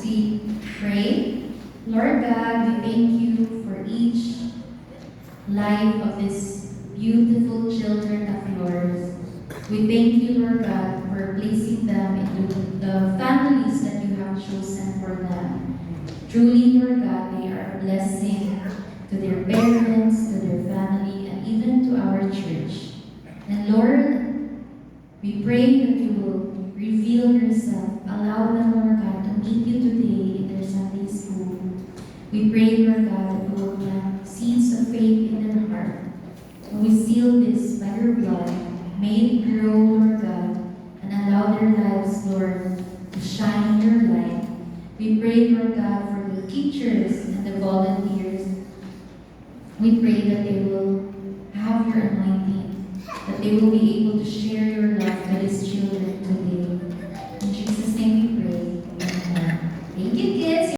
As we pray, Lord God, we thank you for each life of these beautiful children of yours. We thank you, Lord God, for placing them into the families that you have chosen for them. Truly, Lord God, they are a blessing to their parents, to their family, and even to our church. And Lord, we pray that you will reveal yourself. Allow them, Lord God, to meet you today in their Sunday school. We pray, Lord God, that you will plant seeds of faith in their heart. And we seal this by your blood. May it grow, Lord God, and allow their lives, Lord, to shine in your light. We pray, Lord God, for the teachers and the volunteers. We pray that they will have your anointing, that they will be able to share your love to these children today. In Jesus' name we pray. Amen. Thank you,